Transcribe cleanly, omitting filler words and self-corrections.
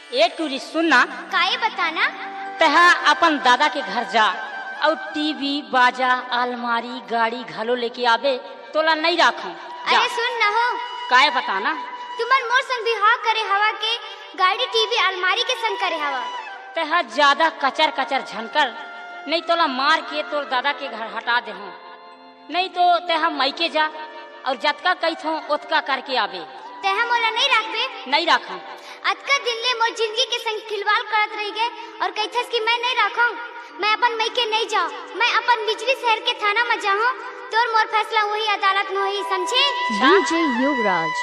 ए टूरी सुनना काहे बताना। तहा अपन दादा के घर जा और टीवी बाजा अलमारी गाड़ी घलो लेके आवे तोला नहीं राखो। अरे सुन न हो, काहे बताना तुमन मोर संग बिहार करे हवा के गाड़ी टीवी अलमारी के संग करे हवा। तहा ज्यादा कचर कचर झनकर नहीं तोला मार के तोर दादा के घर हटा दे हो, नहीं तो तहा मैके जा और जतका कही थो उतका करके आवे। तहा मोला नहीं रखबे? नहीं रखा। अतका दिन ले मोर जिंदगी के संग खिलवाड़ करत रही गए और कहथस कि मैं नहीं रखूं। मैं अपन मैके नहीं जाऊं, मैं अपन बिजली शहर के थाना में जाऊं। तोर मोर फैसला वही अदालत में होई, समझे? DJ Yuvraj।